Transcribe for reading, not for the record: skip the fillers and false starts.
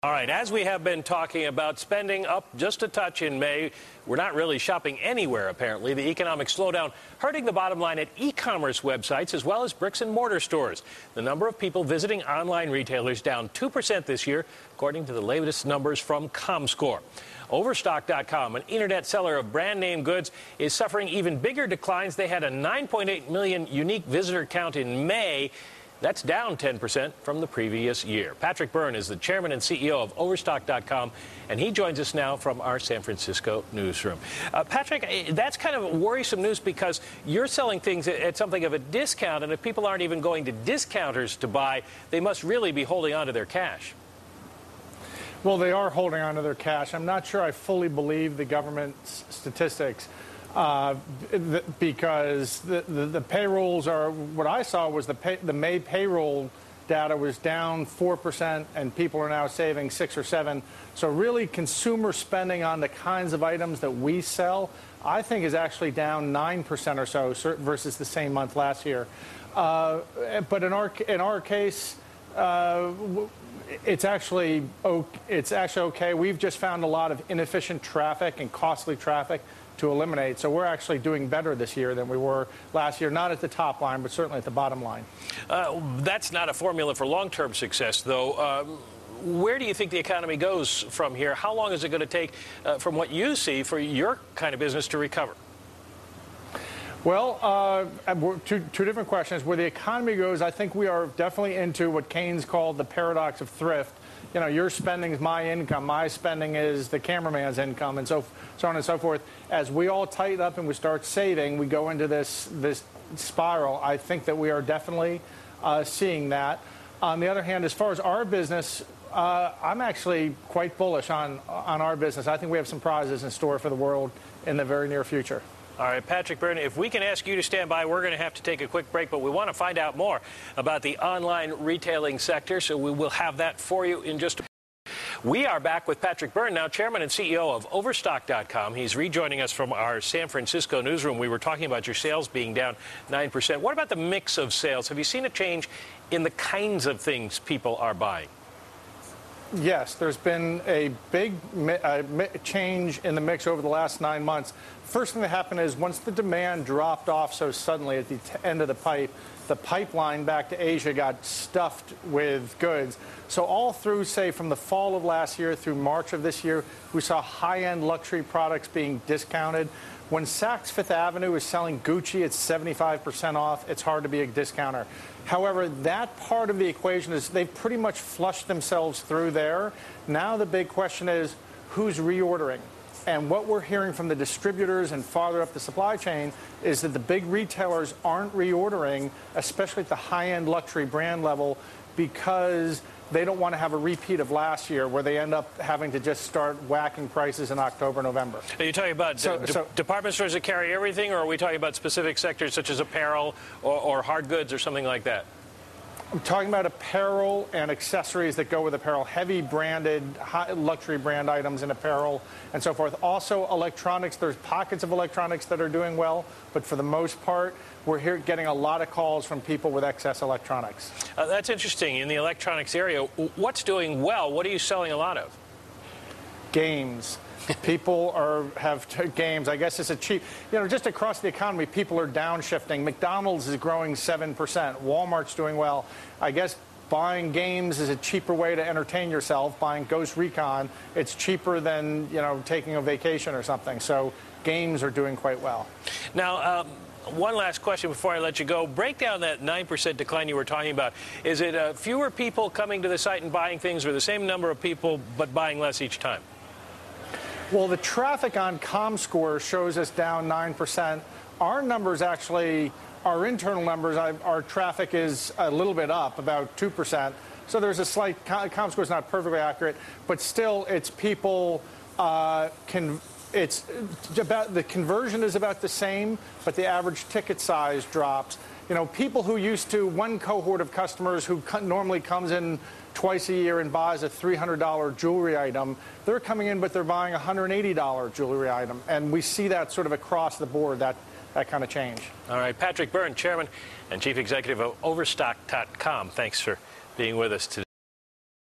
All right, as we have been talking about spending up just a touch in May, we're not really shopping anywhere, apparently. The economic slowdown hurting the bottom line at e-commerce websites as well as bricks and mortar stores. The number of people visiting online retailers down 2% this year, according to the latest numbers from ComScore. Overstock.com, an internet seller of brand name goods, is suffering even bigger declines. They had a 9.8 million unique visitor count in May. That's down 10% from the previous year. Patrick Byrne is the chairman and CEO of Overstock.com, and he joins us now from our San Francisco newsroom. Patrick, that's kind of worrisome news because you're selling things at something of a discount, and if people aren't even going to discounters to buy, they must really be holding on to their cash. Well, they are holding on to their cash. I'm not sure I fully believe the government's statistics. Because the payrolls are, what I saw was the May payroll data was down 4% and people are now saving 6 or 7. So really consumer spending on the kinds of items that we sell, I think is actually down 9% or so versus the same month last year. But in our case, it's actually okay. We've just found a lot of inefficient traffic and costly traffic to eliminate. So we're actually doing better this year than we were last year, not at the top line, but certainly at the bottom line. That's not a formula for long-term success, though. Where do you think the economy goes from here? How long is it going to take, from what you see, for your kind of business to recover? Well, two different questions. Where the economy goes, I think we are definitely into what Keynes called the paradox of thrift. You know, your spending is my income, my spending is the cameraman's income, and so on and so forth. As we all tighten up and we start saving, we go into this spiral. I think that we are definitely seeing that. On the other hand, as far as our business, I'm actually quite bullish on our business. I think we have some prizes in store for the world in the very near future. All right, Patrick Byrne, if we can ask you to stand by, we're going to have to take a quick break, but we want to find out more about the online retailing sector, so we will have that for you in just a moment. We are back with Patrick Byrne, now chairman and CEO of Overstock.com. He's rejoining us from our San Francisco newsroom. We were talking about your sales being down 9%. What about the mix of sales? Have you seen a change in the kinds of things people are buying? Yes, there's been a big change in the mix over the last 9 months. First thing that happened is once the demand dropped off so suddenly at the end of the pipeline back to Asia got stuffed with goods. So all through, say, from the fall of last year through March of this year, we saw high-end luxury products being discounted. When Saks Fifth Avenue is selling Gucci at 75% off, it's hard to be a discounter. However, that part of the equation is they've pretty much flushed themselves through there. Now the big question is who's reordering? And what we're hearing from the distributors and farther up the supply chain is that the big retailers aren't reordering, especially at the high-end luxury brand level, because they don't want to have a repeat of last year where they end up having to just start whacking prices in October, November. Are you talking about department stores that carry everything, or are we talking about specific sectors such as apparel or hard goods or something like that? I'm talking about apparel and accessories that go with apparel, heavy branded, high luxury brand items in apparel and so forth. Also electronics, there's pockets of electronics that are doing well, but for the most part, we're getting a lot of calls from people with excess electronics. That's interesting. In the electronics area, what's doing well? What are you selling a lot of? Games. People have games. I guess it's a cheap, just across the economy, people are downshifting. McDonald's is growing 7%. Walmart's doing well. I guess buying games is a cheaper way to entertain yourself. Buying Ghost Recon, it's cheaper than, taking a vacation or something. So games are doing quite well. Now, one last question before I let you go. Break down that 9% decline you were talking about. Is it fewer people coming to the site and buying things, or the same number of people but buying less each time? Well, the traffic on ComScore shows us down 9%. Our numbers actually, our internal numbers, our traffic is a little bit up, about 2%. So there's a slight, ComScore is not perfectly accurate, but still it's people, it's about, the conversion is about the same, but the average ticket size drops. People who used to, one cohort of customers who normally comes in twice a year and buys a $300 jewelry item, they're coming in, but they're buying a $180 jewelry item. And we see that sort of across the board, that kind of change. All right, Patrick Byrne, Chairman and Chief Executive of Overstock.com. Thanks for being with us today.